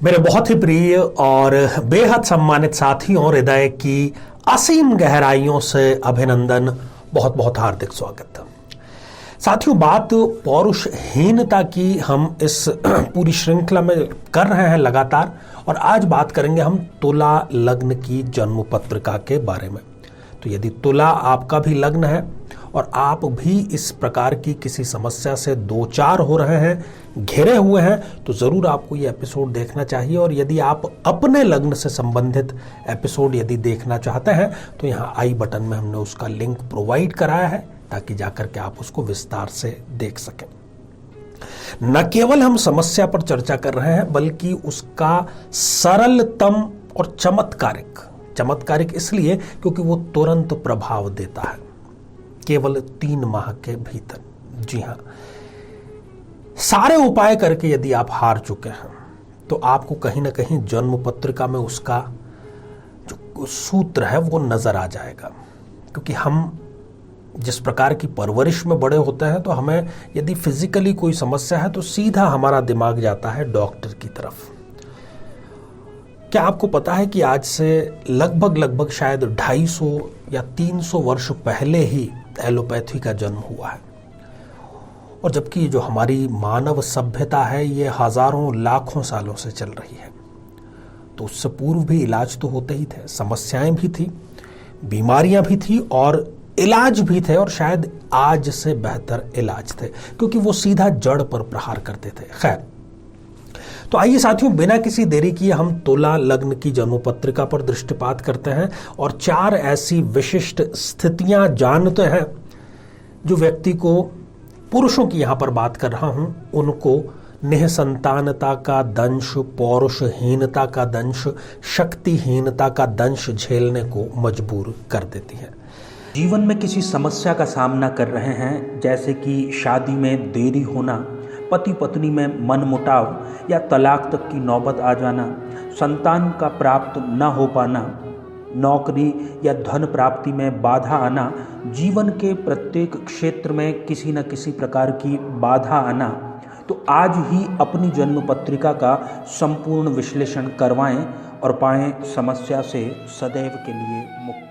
मेरे बहुत ही प्रिय और बेहद सम्मानित साथियों और हृदय की असीम गहराइयों से अभिनंदन, बहुत बहुत हार्दिक स्वागत। साथियों, बात पौरुषहीनता की हम इस पूरी श्रृंखला में कर रहे हैं लगातार, और आज बात करेंगे हम तुला लग्न की जन्म पत्रिका के बारे में। तो यदि तुला आपका भी लग्न है और आप भी इस प्रकार की किसी समस्या से दो चार हो रहे हैं, घिरे हुए हैं, तो ज़रूर आपको ये एपिसोड देखना चाहिए। और यदि आप अपने लग्न से संबंधित एपिसोड यदि देखना चाहते हैं तो यहाँ आई बटन में हमने उसका लिंक प्रोवाइड कराया है, ताकि जाकर के आप उसको विस्तार से देख सकें। न केवल हम समस्या पर चर्चा कर रहे हैं, बल्कि उसका सरलतम और चमत्कारिक इसलिए क्योंकि वो तुरंत प्रभाव देता है, केवल 3 माह के भीतर। जी हां, सारे उपाय करके यदि आप हार चुके हैं तो आपको कहीं ना कहीं जन्म पत्रिका में उसका जो सूत्र है वो नजर आ जाएगा। क्योंकि हम जिस प्रकार की परवरिश में बड़े होते हैं, तो हमें यदि फिजिकली कोई समस्या है तो सीधा हमारा दिमाग जाता है डॉक्टर की तरफ। क्या आपको पता है कि आज से लगभग शायद 250 या 300 वर्ष पहले ही एलोपैथी का जन्म हुआ है, और जबकि जो हमारी मानव सभ्यता है ये हजारों लाखों सालों से चल रही है। तो उससे पूर्व भी इलाज तो होते ही थे, समस्याएं भी थी, बीमारियां भी थी और इलाज भी थे, और शायद आज से बेहतर इलाज थे, क्योंकि वो सीधा जड़ पर प्रहार करते थे। खैर, तो आइए साथियों, बिना किसी देरी किए हम तुला लग्न की जन्म पत्रिका पर दृष्टिपात करते हैं और 4 ऐसी विशिष्ट स्थितियां जानते हैं जो व्यक्ति को, पुरुषों की यहां पर बात कर रहा हूं, उनको निःसंतानता का दंश, पौरुषहीनता का दंश, शक्तिहीनता का दंश झेलने को मजबूर कर देती है। जीवन में किसी समस्या का सामना कर रहे हैं, जैसे कि शादी में देरी होना, पति पत्नी में मनमुटाव या तलाक तक की नौबत आ जाना, संतान का प्राप्त न हो पाना, नौकरी या धन प्राप्ति में बाधा आना, जीवन के प्रत्येक क्षेत्र में किसी न किसी प्रकार की बाधा आना। तो आज ही अपनी जन्म पत्रिका का संपूर्ण विश्लेषण करवाएं और पाएं समस्या से सदैव के लिए मुक्ति।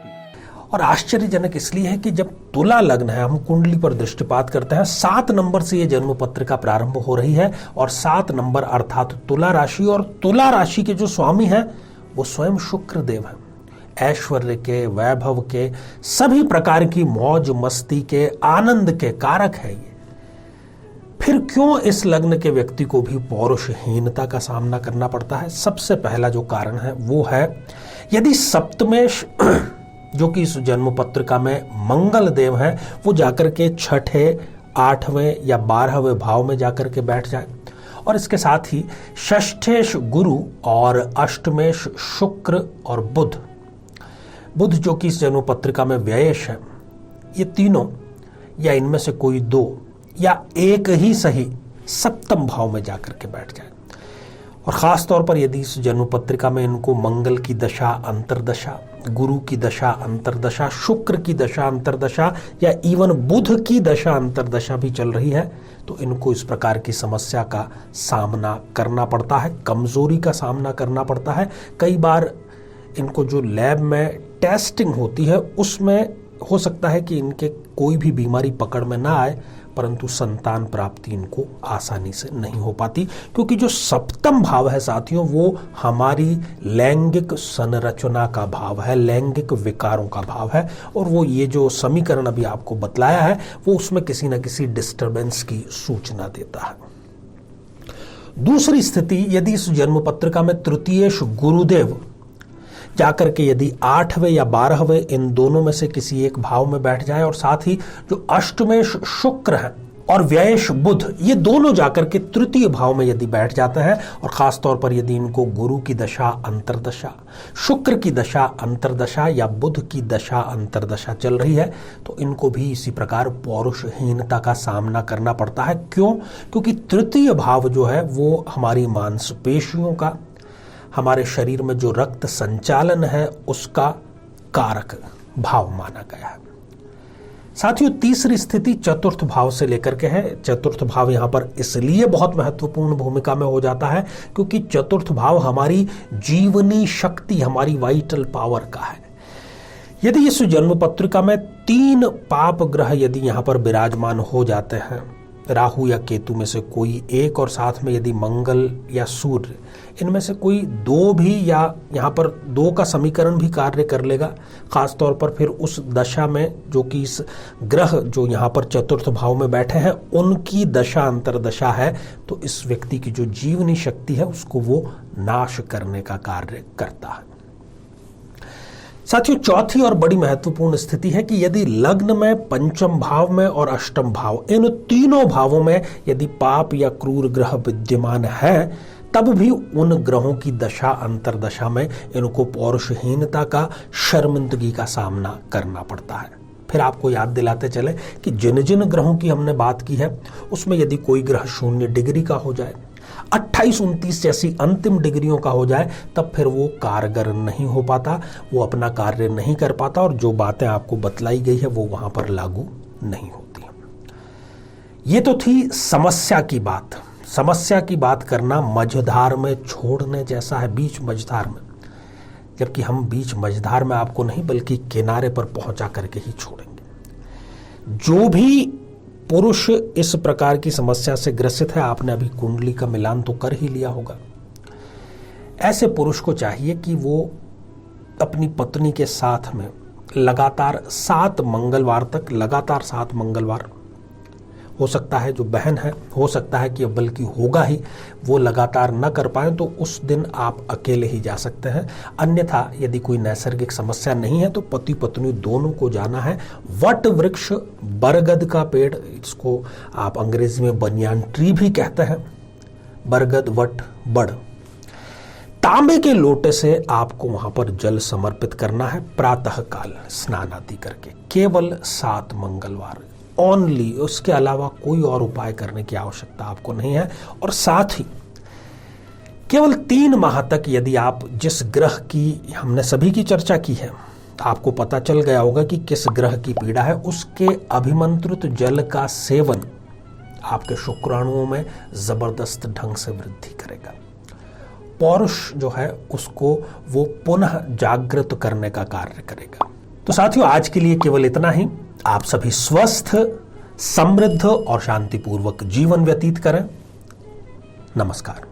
और आश्चर्यजनक इसलिए है कि जब तुला लग्न है, हम कुंडली पर दृष्टिपात करते हैं, 7 नंबर से ये जन्म पत्रिका प्रारंभ हो रही है, और 7 नंबर अर्थात तुला राशि, और तुला राशि के जो स्वामी हैं वो स्वयं शुक्र देव हैं। ऐश्वर्य के, वैभव के, सभी प्रकार की मौज मस्ती के, आनंद के कारक है ये। फिर क्यों इस लग्न के व्यक्ति को भी पौरुषहीनता का सामना करना पड़ता है? सबसे पहला जो कारण है वो है, यदि सप्तमेश जो कि इस जन्म पत्रिका में मंगल देव है, वो जाकर के 6ठे, 8वें या 12वें भाव में जाकर के बैठ जाए, और इसके साथ ही षष्ठेश गुरु और अष्टमेश शुक्र और बुध जो कि इस जन्म पत्रिका में व्ययेश है, ये तीनों या इनमें से कोई 2 या एक ही सही सप्तम भाव में जाकर के बैठ जाए। और खास तौर पर यदि इस जन्म पत्रिका में इनको मंगल की दशा अंतरदशा, गुरु की दशा अंतरदशा, शुक्र की दशा अंतरदशा, या इवन बुध की दशा अंतरदशा भी चल रही है, तो इनको इस प्रकार की समस्या का सामना करना पड़ता है, कमजोरी का सामना करना पड़ता है। कई बार इनको जो लैब में टेस्टिंग होती है उसमें हो सकता है कि इनके कोई भी बीमारी पकड़ में ना आए, परंतु संतान प्राप्ति इनको आसानी से नहीं हो पाती, क्योंकि जो सप्तम भाव है साथियों, वो हमारी लैंगिक संरचना का भाव है, लैंगिक विकारों का भाव है, और वो ये जो समीकरण अभी आपको बतलाया है वो उसमें किसी न किसी डिस्टर्बेंस की सूचना देता है। दूसरी स्थिति, यदि इस जन्म पत्रिका में तृतीयेश गुरुदेव जाकर के यदि 8वें या 12वें इन दोनों में से किसी एक भाव में बैठ जाए, और साथ ही जो अष्टमेश शुक्र है और व्ययेश बुध, ये दोनों जाकर के तृतीय भाव में यदि बैठ जाते हैं, और खास तौर पर यदि इनको गुरु की दशा अंतरदशा, शुक्र की दशा अंतरदशा या बुध की दशा अंतरदशा चल रही है, तो इनको भी इसी प्रकार पौरुषहीनता का सामना करना पड़ता है। क्यों? क्योंकि तृतीय भाव जो है वो हमारी मांसपेशियों का, हमारे शरीर में जो रक्त संचालन है उसका कारक भाव माना गया है। साथियों, तीसरी स्थिति चतुर्थ भाव से लेकर के है। चतुर्थ भाव यहां पर इसलिए बहुत महत्वपूर्ण भूमिका में हो जाता है क्योंकि चतुर्थ भाव हमारी जीवनी शक्ति, हमारी वाइटल पावर का है। यदि इस जन्म पत्रिका में 3 पाप ग्रह यदि यहां पर विराजमान हो जाते हैं, राहु या केतु में से कोई एक, और साथ में यदि मंगल या सूर्य, इनमें से कोई 2 भी, या यहाँ पर 2 का समीकरण भी कार्य कर लेगा, खास तौर पर फिर उस दशा में जो कि इस ग्रह जो यहाँ पर चतुर्थ भाव में बैठे हैं उनकी दशा अंतरदशा है, तो इस व्यक्ति की जो जीवनी शक्ति है उसको वो नाश करने का कार्य करता है। साथियों, चौथी और बड़ी महत्वपूर्ण स्थिति है कि यदि लग्न में, पंचम भाव में और अष्टम भाव, इन तीनों भावों में यदि पाप या क्रूर ग्रह विद्यमान है, तब भी उन ग्रहों की दशा अंतरदशा में इनको पौरुषहीनता का, शर्मिंदगी का सामना करना पड़ता है। फिर आपको याद दिलाते चले कि जिन जिन ग्रहों की हमने बात की है उसमें यदि कोई ग्रह 0 डिग्री का हो जाए, 28, 29 जैसी अंतिम डिग्रियों का हो जाए, तब फिर वो कारगर नहीं हो पाता, वो अपना कार्य नहीं कर पाता, और जो बातें आपको बतलाई गई है वो वहां पर लागू नहीं होती। ये तो थी समस्या की बात। समस्या की बात करना मझधार में छोड़ने जैसा है, बीच मझधार में, जबकि हम बीच मझधार में आपको नहीं बल्कि किनारे पर पहुंचा करके ही छोड़ेंगे। जो भी पुरुष इस प्रकार की समस्या से ग्रसित है, आपने अभी कुंडली का मिलान तो कर ही लिया होगा, ऐसे पुरुष को चाहिए कि वो अपनी पत्नी के साथ में लगातार 7 मंगलवार तक, लगातार 7 मंगलवार, हो सकता है जो बहन है, हो सकता है कि बल्कि होगा ही, वो लगातार न कर पाए तो उस दिन आप अकेले ही जा सकते हैं। अन्यथा यदि कोई नैसर्गिक समस्या नहीं है तो पति पत्नी दोनों को जाना है वट वृक्ष, बरगद का पेड़, इसको आप अंग्रेजी में बनियान ट्री भी कहते हैं, बरगद, वट, बड़, तांबे के लोटे से आपको वहां पर जल समर्पित करना है प्रातः काल स्नान आदि करके, केवल 7 मंगलवार ओनली। उसके अलावा कोई और उपाय करने की आवश्यकता आपको नहीं है। और साथ ही केवल 3 माह तक यदि आप जिस ग्रह की हमने सभी की चर्चा की है, आपको पता चल गया होगा कि किस ग्रह की पीड़ा है, उसके अभिमंत्रित जल का सेवन आपके शुक्राणुओं में जबरदस्त ढंग से वृद्धि करेगा। पौरुष जो है उसको वो पुनः जागृत करने का कार्य करेगा। तो साथियों, आज के लिए केवल इतना ही। आप सभी स्वस्थ, समृद्ध और शांतिपूर्वक जीवन व्यतीत करें। नमस्कार।